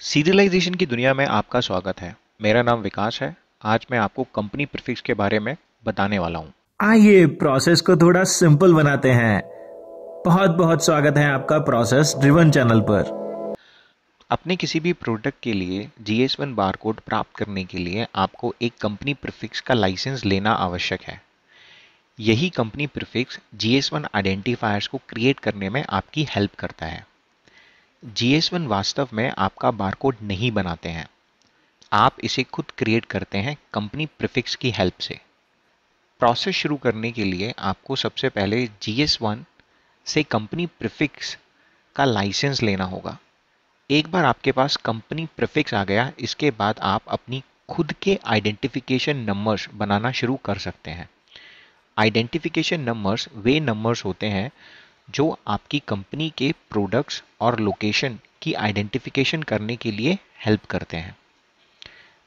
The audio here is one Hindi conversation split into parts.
सीरियलाइजेशन की दुनिया में आपका स्वागत है। मेरा नाम विकास है। आज मैं आपको कंपनी प्रीफिक्स के बारे में बताने वाला हूँ। आइए प्रोसेस को थोड़ा सिंपल बनाते हैं। बहुत बहुत स्वागत है आपका प्रोसेस ड्रिवन चैनल पर। अपने किसी भी प्रोडक्ट के लिए GS1 बारकोड प्राप्त करने के लिए आपको एक कंपनी प्रीफिक्स का लाइसेंस लेना आवश्यक है। यही कंपनी प्रीफिक्स GS1 आइडेंटिफायर्स को क्रिएट करने में आपकी हेल्प करता है। GS1 वास्तव में आपका बारकोड नहीं बनाते हैं, आप इसे खुद क्रिएट करते हैं कंपनी प्रीफिक्स की हेल्प से। प्रोसेस शुरू करने के लिए आपको सबसे पहले GS1 से कंपनी प्रीफिक्स का लाइसेंस लेना होगा। एक बार आपके पास कंपनी प्रीफिक्स आ गया, इसके बाद आप अपनी खुद के आइडेंटिफिकेशन नंबर्स बनाना शुरू कर सकते हैं। आइडेंटिफिकेशन नंबर्स वे नंबर्स होते हैं जो आपकी कंपनी के प्रोडक्ट्स और लोकेशन की आइडेंटिफिकेशन करने के लिए हेल्प करते हैं।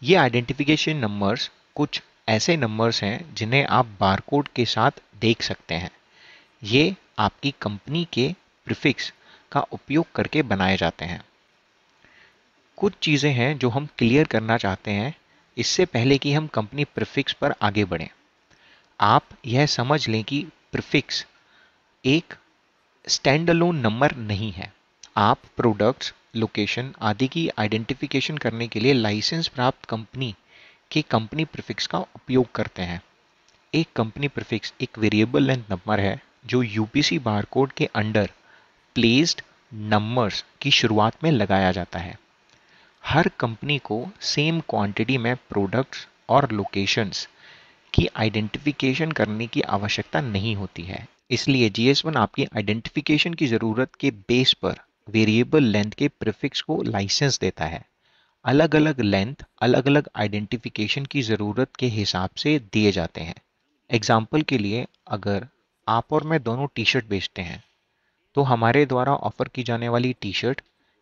ये आइडेंटिफिकेशन नंबर्स कुछ ऐसे नंबर्स हैं जिन्हें आप बारकोड के साथ देख सकते हैं। ये आपकी कंपनी के प्रीफिक्स का उपयोग करके बनाए जाते हैं। कुछ चीज़ें हैं जो हम क्लियर करना चाहते हैं इससे पहले कि हम कंपनी प्रीफिक्स पर आगे बढ़ें। आप यह समझ लें कि प्रीफिक्स एक स्टैंड अलोन नंबर नहीं है। आप प्रोडक्ट्स, लोकेशन आदि की आइडेंटिफिकेशन करने के लिए लाइसेंस प्राप्त कंपनी के कंपनी प्रीफिक्स का उपयोग करते हैं। एक कंपनी प्रीफिक्स एक वेरिएबल लेंथ नंबर है जो यूपीसी बारकोड के अंडर प्लेस्ड नंबर्स की शुरुआत में लगाया जाता है। हर कंपनी को सेम क्वांटिटी में प्रोडक्ट्स और लोकेशंस की आइडेंटिफिकेशन करने की आवश्यकता नहीं होती है। इसलिए GS1 आपकी आइडेंटिफिकेशन की ज़रूरत के बेस पर वेरिएबल लेंथ के प्रीफिक्स को लाइसेंस देता है। अलग अलग लेंथ अलग अलग आइडेंटिफिकेशन की ज़रूरत के हिसाब से दिए जाते हैं। एग्जाम्पल के लिए, अगर आप और मैं दोनों टी शर्ट बेचते हैं तो हमारे द्वारा ऑफर की जाने वाली टी शर्ट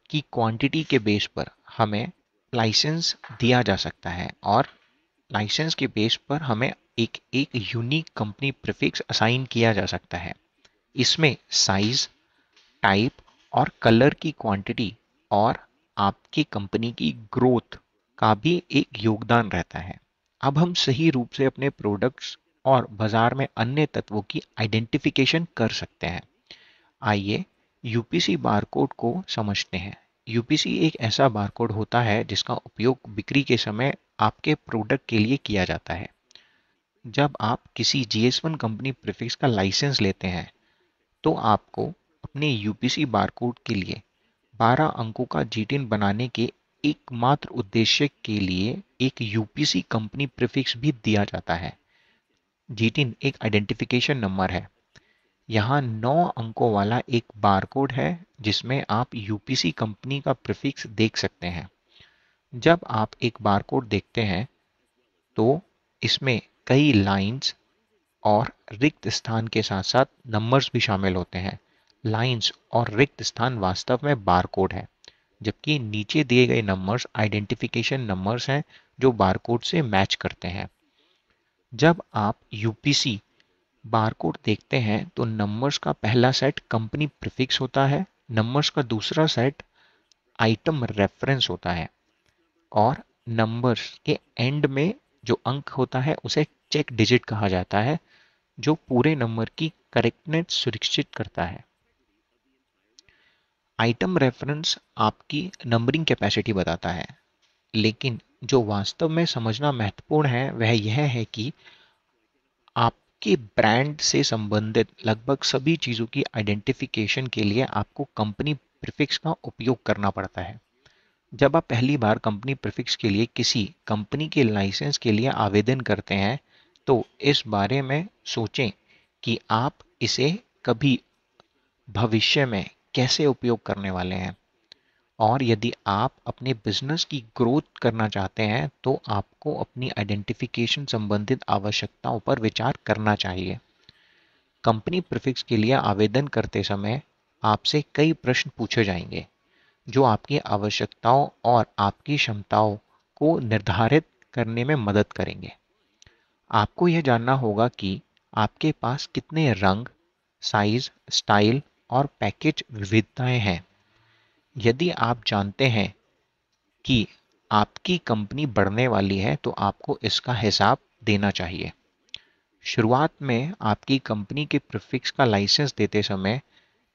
की क्वांटिटी के बेस पर हमें लाइसेंस दिया जा सकता है और लाइसेंस के बेस पर हमें एक एक यूनिक कंपनी प्रीफिक्स असाइन किया जा सकता है। इसमें साइज, टाइप और कलर की क्वांटिटी और आपकी कंपनी की ग्रोथ का भी एक योगदान रहता है। अब हम सही रूप से अपने प्रोडक्ट्स और बाजार में अन्य तत्वों की आइडेंटिफिकेशन कर सकते हैं। आइए यूपीसी बारकोड को समझते हैं। यूपीसी एक ऐसा बारकोड होता है जिसका उपयोग बिक्री के समय आपके प्रोडक्ट के लिए किया जाता है। जब आप किसी GS1 कंपनी प्रीफिक्स का लाइसेंस लेते हैं तो आपको अपने यूपीसी बारकोड के लिए 12 अंकों का GTIN बनाने के एकमात्र उद्देश्य के लिए एक यूपीसी कंपनी प्रीफिक्स भी दिया जाता है। GTIN एक आइडेंटिफिकेशन नंबर है। यहाँ 9 अंकों वाला एक बारकोड है जिसमें आप यूपीसी कंपनी का प्रीफिक्स देख सकते हैं। जब आप एक बारकोड देखते हैं तो इसमें कई लाइंस और रिक्त स्थान के साथ साथ नंबर्स भी शामिल होते हैं। लाइंस और रिक्त स्थान वास्तव में बारकोड है, जबकि नीचे दिए गए नंबर्स आइडेंटिफिकेशन नंबर्स हैं जो बारकोड से मैच करते हैं। जब आप यूपीसी बारकोड देखते हैं तो नंबर्स का पहला सेट कंपनी प्रीफिक्स होता है, नंबर्स का दूसरा सेट आइटम रेफरेंस होता है और नंबर्स के एंड में जो अंक होता है उसे चेक डिजिट कहा जाता है, जो पूरे नंबर की करेक्टनेस सुनिश्चित करता है। आइटम रेफरेंस आपकी नंबरिंग कैपेसिटी बताता है, लेकिन जो वास्तव में समझना महत्वपूर्ण है वह यह है कि आपके ब्रांड से संबंधित लगभग सभी चीज़ों की आइडेंटिफिकेशन के लिए आपको कंपनी प्रीफिक्स का उपयोग करना पड़ता है। जब आप पहली बार कंपनी प्रीफिक्स के लिए किसी कंपनी के लाइसेंस के लिए आवेदन करते हैं तो इस बारे में सोचें कि आप इसे कभी भविष्य में कैसे उपयोग करने वाले हैं, और यदि आप अपने बिजनेस की ग्रोथ करना चाहते हैं तो आपको अपनी आइडेंटिफिकेशन संबंधित आवश्यकताओं पर विचार करना चाहिए। कंपनी प्रीफिक्स के लिए आवेदन करते समय आपसे कई प्रश्न पूछे जाएंगे जो आपकी आवश्यकताओं और आपकी क्षमताओं को निर्धारित करने में मदद करेंगे। आपको यह जानना होगा कि आपके पास कितने रंग, साइज, स्टाइल और पैकेज विविधताएं हैं। यदि आप जानते हैं कि आपकी कंपनी बढ़ने वाली है तो आपको इसका हिसाब देना चाहिए। शुरुआत में आपकी कंपनी के प्रीफिक्स का लाइसेंस देते समय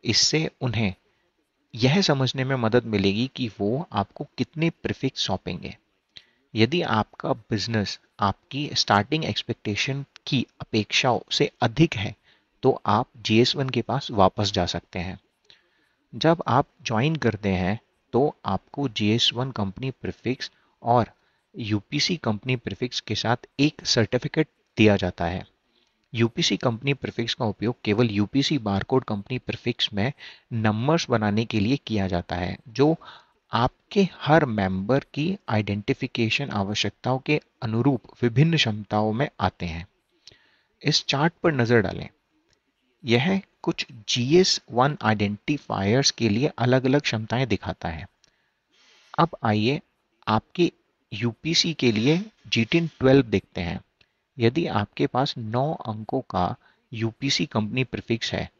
इससे उन्हें यह समझने में मदद मिलेगी कि वो आपको कितने प्रीफिक्स सौंपेंगे। यदि आपका बिजनेस आपकी स्टार्टिंग एक्सपेक्टेशन की अपेक्षाओं से अधिक है तो आप GS1 के पास वापस जा सकते हैं। जब आप ज्वाइन करते हैं तो आपको GS1 कंपनी प्रीफिक्स और UPC कंपनी प्रीफिक्स के साथ एक सर्टिफिकेट दिया जाता है। UPC कंपनी प्रीफिक्स का उपयोग केवल UPC बारकोड कंपनी प्रीफिक्स में नंबर्स बनाने के लिए किया जाता है, जो आपके हर मेंबर की आइडेंटिफिकेशन आवश्यकताओं के अनुरूप विभिन्न क्षमताओं में आते हैं। इस चार्ट पर नजर डालें। यह कुछ GS1 आइडेंटिफायर्स के लिए अलग-अलग क्षमताएं दिखाता है। अब आइए आपके UPC के लिए GTIN 12 देखते हैं। यदि आपके पास 9 अंकों का UPC कंपनी प्रीफिक्स है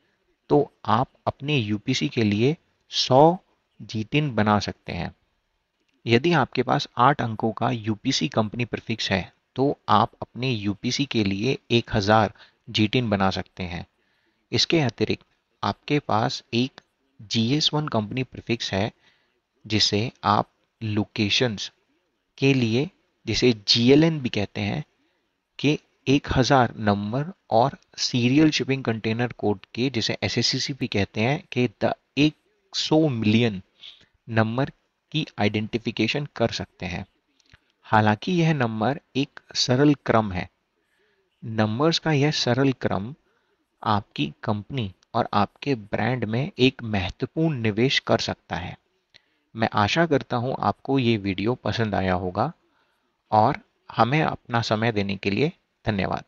तो आप अपने UPC के लिए 100 GTIN बना सकते हैं। यदि आपके पास 8 अंकों का UPC कंपनी प्रीफिक्स है तो आप अपने UPC के लिए 1000 GTIN बना सकते हैं। इसके अतिरिक्त आपके पास एक GS1 कंपनी प्रीफिक्स है जिसे आप लोकेशंस के लिए, जिसे GLN भी कहते हैं, के 1000 नंबर और सीरियल शिपिंग कंटेनर कोड के, जिसे SSCC भी कहते हैं, के 100 मिलियन नंबर की आइडेंटिफिकेशन कर सकते हैं। हालांकि यह नंबर एक सरल क्रम है। नंबर्स का यह सरल क्रम आपकी कंपनी और आपके ब्रांड में एक महत्वपूर्ण निवेश कर सकता है। मैं आशा करता हूं आपको ये वीडियो पसंद आया होगा और हमें अपना समय देने के लिए धन्यवाद।